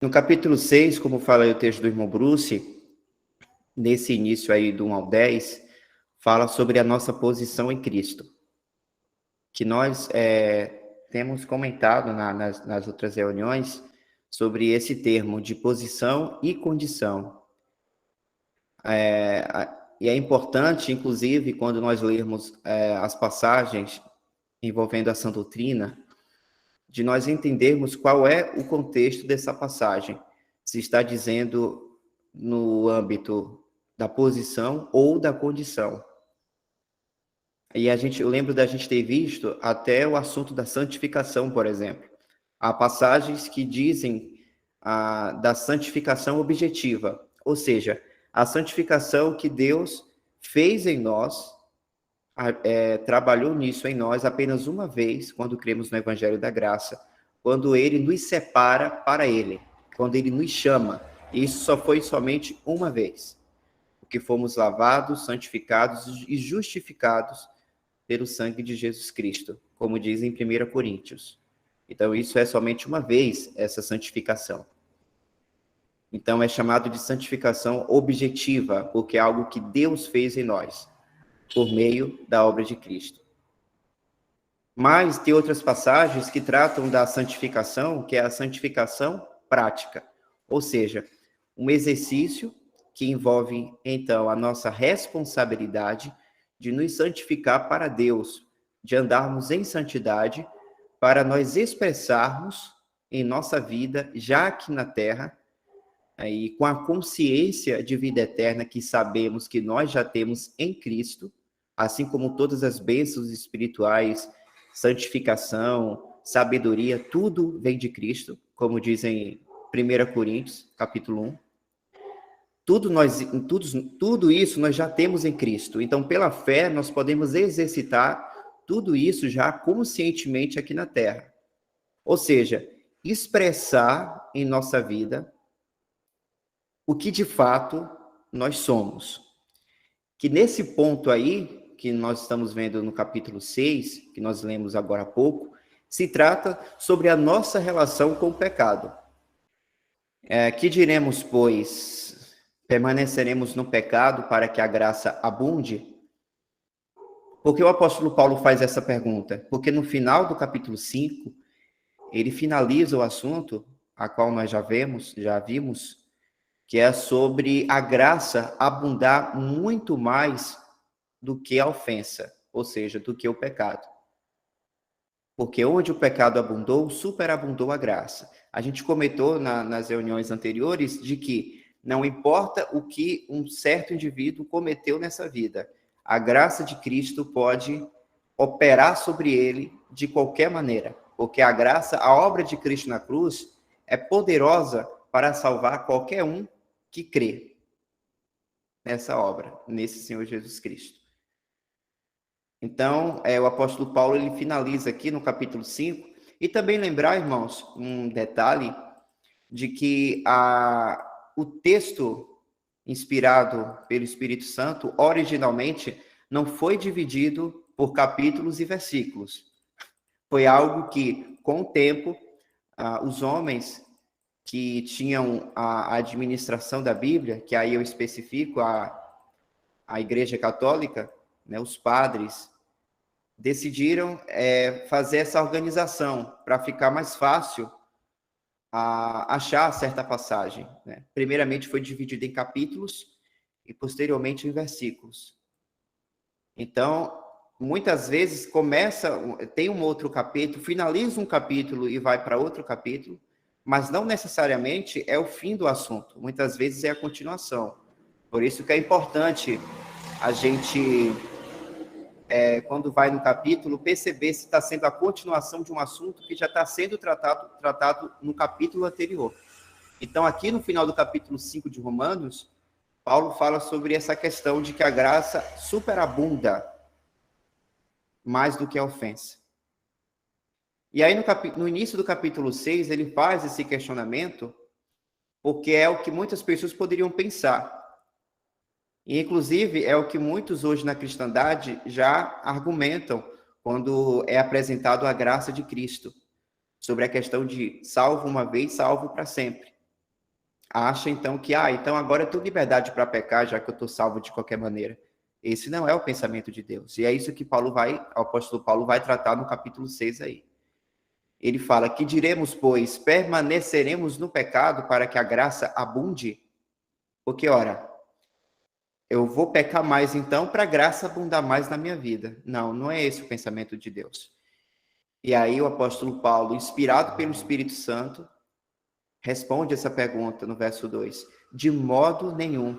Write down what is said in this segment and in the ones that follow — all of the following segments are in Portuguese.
No capítulo 6, como fala aí o texto do irmão Bruce, nesse início aí do 1 ao 10, fala sobre a nossa posição em Cristo, que nós temos comentado nas outras reuniões sobre esse termo de posição e condição. E é importante, inclusive, quando nós lermos as passagens envolvendo a sã doutrina, de nós entendermos qual é o contexto dessa passagem. Se está dizendo no âmbito da posição ou da condição. E eu lembro da gente ter visto até o assunto da santificação, por exemplo. Há passagens que dizem da santificação objetiva, ou seja, a santificação que Deus fez em nós, trabalhou nisso em nós apenas uma vez, quando cremos no Evangelho da Graça, quando Ele nos separa para Ele, quando Ele nos chama. E isso só foi somente uma vez, porque fomos lavados, santificados e justificados pelo sangue de Jesus Cristo, como diz em 1 Coríntios. Então, isso é somente uma vez, essa santificação. Então, é chamado de santificação objetiva, porque é algo que Deus fez em nós, por meio da obra de Cristo. Mas tem outras passagens que tratam da santificação, que é a santificação prática, ou seja, um exercício que envolve, então, a nossa responsabilidade de nos santificar para Deus, de andarmos em santidade, para nós expressarmos em nossa vida, já aqui na terra, aí, com a consciência de vida eterna que sabemos que nós já temos em Cristo, assim como todas as bênçãos espirituais, santificação, sabedoria, tudo vem de Cristo, como dizem 1 Coríntios, capítulo 1. Tudo isso nós já temos em Cristo. Então, pela fé, nós podemos exercitar tudo isso já conscientemente aqui na Terra. Ou seja, expressar em nossa vida o que de fato nós somos. Que nesse ponto aí, que nós estamos vendo no capítulo 6, que nós lemos agora há pouco, se trata sobre a nossa relação com o pecado. Que diremos, pois, permaneceremos no pecado para que a graça abunde? Por que o apóstolo Paulo faz essa pergunta? Porque no final do capítulo 5, ele finaliza o assunto, a qual nós já vimos, que é sobre a graça abundar muito mais do que a ofensa, ou seja, do que o pecado. Porque onde o pecado abundou, superabundou a graça. A gente comentou nas reuniões anteriores de que não importa o que um certo indivíduo cometeu nessa vida, a graça de Cristo pode operar sobre ele de qualquer maneira, porque a graça, a obra de Cristo na cruz, é poderosa para salvar qualquer um que crê nessa obra, nesse Senhor Jesus Cristo. Então, o apóstolo Paulo, ele finaliza aqui no capítulo 5, e também lembrar, irmãos, um detalhe, de que o texto inspirado pelo Espírito Santo, originalmente, não foi dividido por capítulos e versículos. Foi algo que, com o tempo, os homens que tinham a administração da Bíblia, que aí eu especifico a Igreja Católica, né, os padres, decidiram fazer essa organização para ficar mais fácil achar certa passagem. Né? Primeiramente foi dividido em capítulos e posteriormente em versículos. Então, muitas vezes tem um outro capítulo, finaliza um capítulo e vai para outro capítulo, mas não necessariamente é o fim do assunto. Muitas vezes é a continuação. Por isso que é importante a gente, quando vai no capítulo, perceber se está sendo a continuação de um assunto que já está sendo tratado no capítulo anterior. Então, aqui no final do capítulo 5 de Romanos, Paulo fala sobre essa questão de que a graça superabunda mais do que a ofensa. E aí, no início do capítulo 6, ele faz esse questionamento, porque é o que muitas pessoas poderiam pensar. E, inclusive, é o que muitos hoje na cristandade já argumentam quando é apresentado a graça de Cristo, sobre a questão de salvo uma vez, salvo para sempre. acha então que, então agora eu tenho liberdade para pecar, já que eu estou salvo de qualquer maneira. Esse não é o pensamento de Deus. E é isso que o apóstolo Paulo vai tratar no capítulo 6 aí. Ele fala: que diremos, pois, permaneceremos no pecado para que a graça abunde? Porque, ora, eu vou pecar mais então para a graça abundar mais na minha vida. Não, não é esse o pensamento de Deus. E aí o apóstolo Paulo, inspirado pelo Espírito Santo, responde essa pergunta no verso 2. De modo nenhum.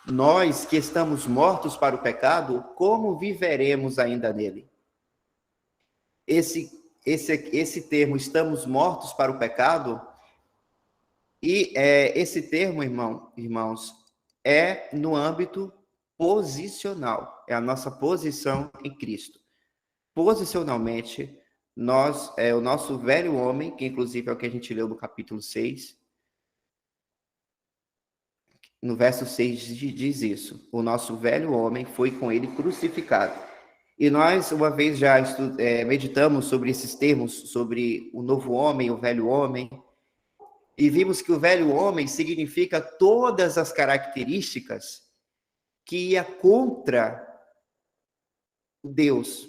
Nós que estamos mortos para o pecado, como viveremos ainda nele? Esse termo, estamos mortos para o pecado, e esse termo, irmãos, é no âmbito posicional, é a nossa posição em Cristo. Posicionalmente, o nosso velho homem, que inclusive é o que a gente leu no capítulo 6, no verso 6 diz isso: o nosso velho homem foi com ele crucificado. E nós, uma vez já meditamos sobre esses termos, sobre o novo homem, o velho homem, e vimos que o velho homem significa todas as características que ia contra Deus.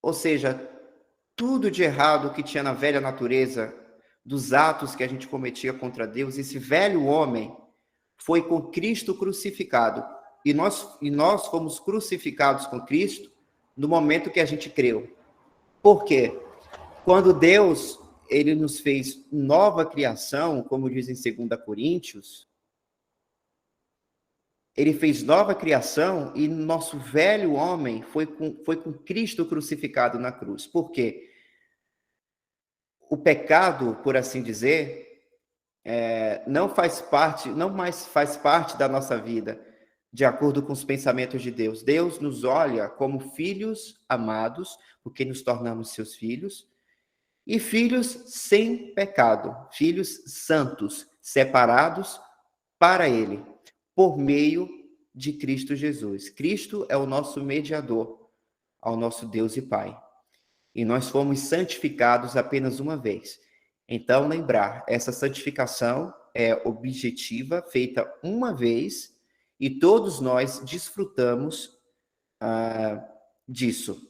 Ou seja, tudo de errado que tinha na velha natureza, dos atos que a gente cometia contra Deus, esse velho homem foi com Cristo crucificado. E nós fomos crucificados com Cristo no momento que a gente creu. Por quê? Quando Deus ele nos fez nova criação, como diz em 2 Coríntios, ele fez nova criação e nosso velho homem foi com Cristo crucificado na cruz. Por quê? O pecado, por assim dizer, não mais faz parte da nossa vida, de acordo com os pensamentos de Deus. Deus nos olha como filhos amados, porque nos tornamos seus filhos, e filhos sem pecado, filhos santos, separados para Ele, por meio de Cristo Jesus. Cristo é o nosso mediador ao nosso Deus e Pai. E nós fomos santificados apenas uma vez. Então, lembrar, essa santificação é objetiva, feita uma vez, e todos nós desfrutamos disso.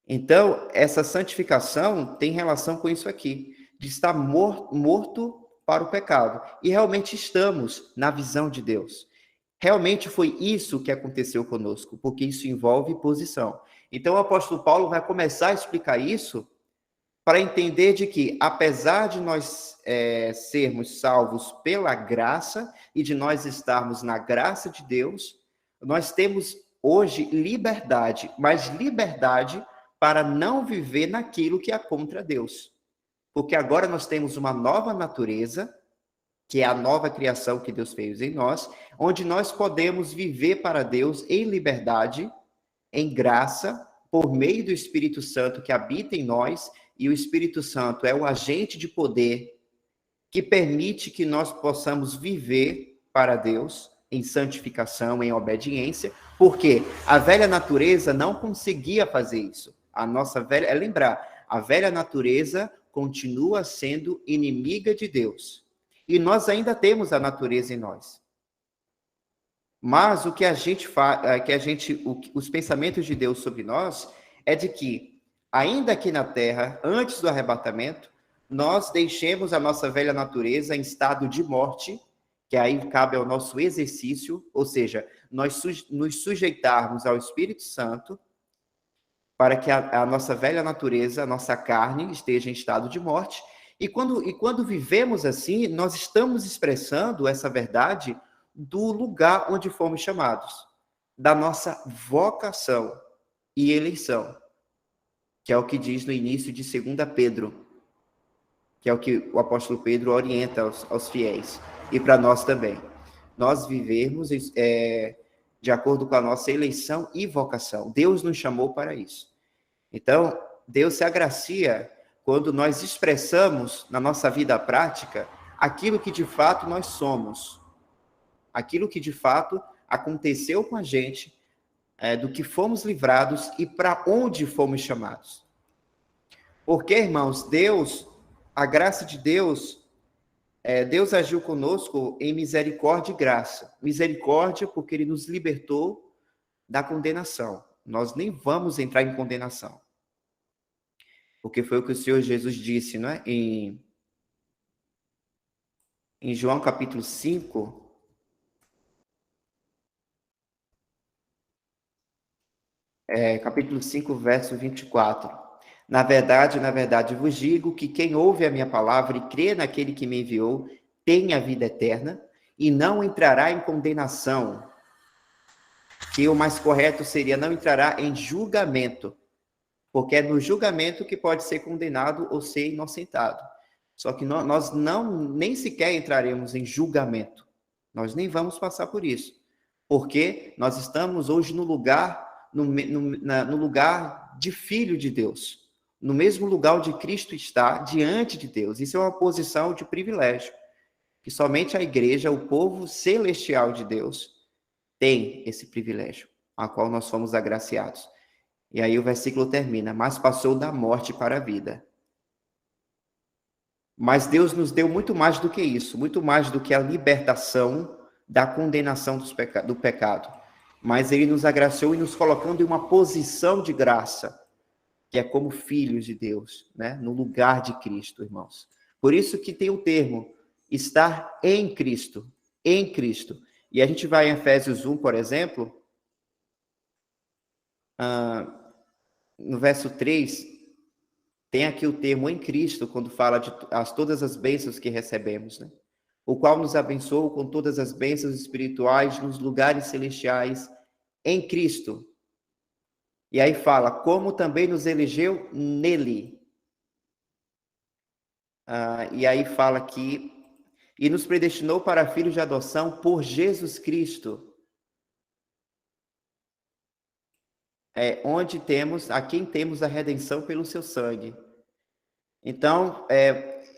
Então, essa santificação tem relação com isso aqui, de estar morto para o pecado. E realmente estamos na visão de Deus. Realmente foi isso que aconteceu conosco, porque isso envolve posição. Então, o apóstolo Paulo vai começar a explicar isso para entender de que, apesar de nós sermos salvos pela graça e de nós estarmos na graça de Deus, nós temos hoje liberdade, mas liberdade para não viver naquilo que é contra Deus. Porque agora nós temos uma nova natureza, que é a nova criação que Deus fez em nós, onde nós podemos viver para Deus em liberdade, em graça, por meio do Espírito Santo que habita em nós, e o Espírito Santo é o agente de poder que permite que nós possamos viver para Deus em santificação, em obediência, porque a velha natureza não conseguia fazer isso. A velha natureza continua sendo inimiga de Deus. E nós ainda temos a natureza em nós. Mas o que a gente faz, os pensamentos de Deus sobre nós é de que, ainda aqui na terra, antes do arrebatamento, nós deixemos a nossa velha natureza em estado de morte, que aí cabe ao nosso exercício, ou seja, nós nos sujeitarmos ao Espírito Santo, para que a nossa velha natureza, a nossa carne, esteja em estado de morte. E quando vivemos assim, nós estamos expressando essa verdade do lugar onde fomos chamados, da nossa vocação e eleição, que é o que diz no início de 2 Pedro, que é o que o apóstolo Pedro orienta aos fiéis, e para nós também. Nós vivemos de acordo com a nossa eleição e vocação. Deus nos chamou para isso. Então, Deus se agracia quando nós expressamos na nossa vida prática aquilo que de fato nós somos, aquilo que de fato aconteceu com a gente, do que fomos livrados e para onde fomos chamados. Porque, irmãos, a graça de Deus, Deus agiu conosco em misericórdia e graça. Misericórdia porque ele nos libertou da condenação. Nós nem vamos entrar em condenação. Porque foi o que o Senhor Jesus disse, não é? Em João capítulo 5, capítulo 5, verso 24. Na verdade, vos digo que quem ouve a minha palavra e crê naquele que me enviou, tem a vida eterna e não entrará em condenação, que o mais correto seria não entrará em julgamento, porque é no julgamento que pode ser condenado ou ser inocentado. Só que nós não, nem sequer entraremos em julgamento. Nós nem vamos passar por isso. Porque nós estamos hoje no lugar, no lugar de filho de Deus. No mesmo lugar onde Cristo está, diante de Deus. Isso é uma posição de privilégio. Que somente a igreja, o povo celestial de Deus, tem esse privilégio, a qual nós fomos agraciados. E aí o versículo termina, mas passou da morte para a vida. Mas Deus nos deu muito mais do que isso, muito mais do que a libertação da condenação do pecado. Mas ele nos agraciou e nos colocando em uma posição de graça, que é como filhos de Deus, né? No lugar de Cristo, irmãos. Por isso que tem o termo, estar em Cristo, em Cristo. E a gente vai em Efésios 1, por exemplo, no verso 3, tem aqui o termo em Cristo, quando fala de todas as bênçãos que recebemos, né? O qual nos abençoou com todas as bênçãos espirituais nos lugares celestiais em Cristo. E aí fala, como também nos elegeu nele. E aí fala aqui, e nos predestinou para filhos de adoção por Jesus Cristo. Onde temos, a quem temos a redenção pelo seu sangue. Então,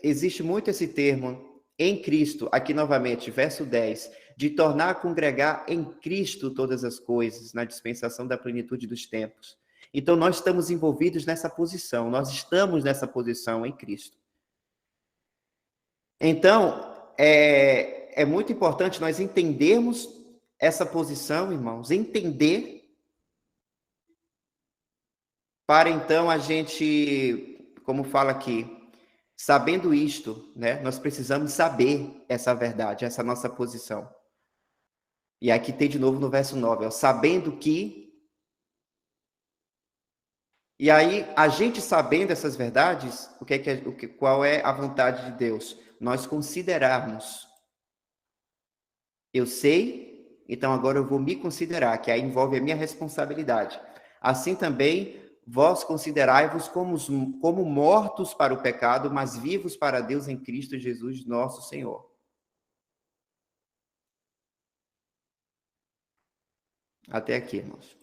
existe muito esse termo, em Cristo, aqui novamente, verso 10, de tornar a congregar em Cristo todas as coisas, na dispensação da plenitude dos tempos. Então, nós estamos envolvidos nessa posição, nós estamos nessa posição em Cristo. Então, é muito importante nós entendermos essa posição, irmãos, entender, para então a gente, como fala aqui, sabendo isto, né, nós precisamos saber essa verdade, essa nossa posição. E aqui tem de novo no verso 9, sabendo que... E aí, a gente sabendo essas verdades, qual é a vontade de Deus? Nós considerarmos. Eu sei, então agora eu vou me considerar, que aí envolve a minha responsabilidade. Assim também, vós considerai-vos como mortos para o pecado, mas vivos para Deus em Cristo Jesus, nosso Senhor. Até aqui, irmãos.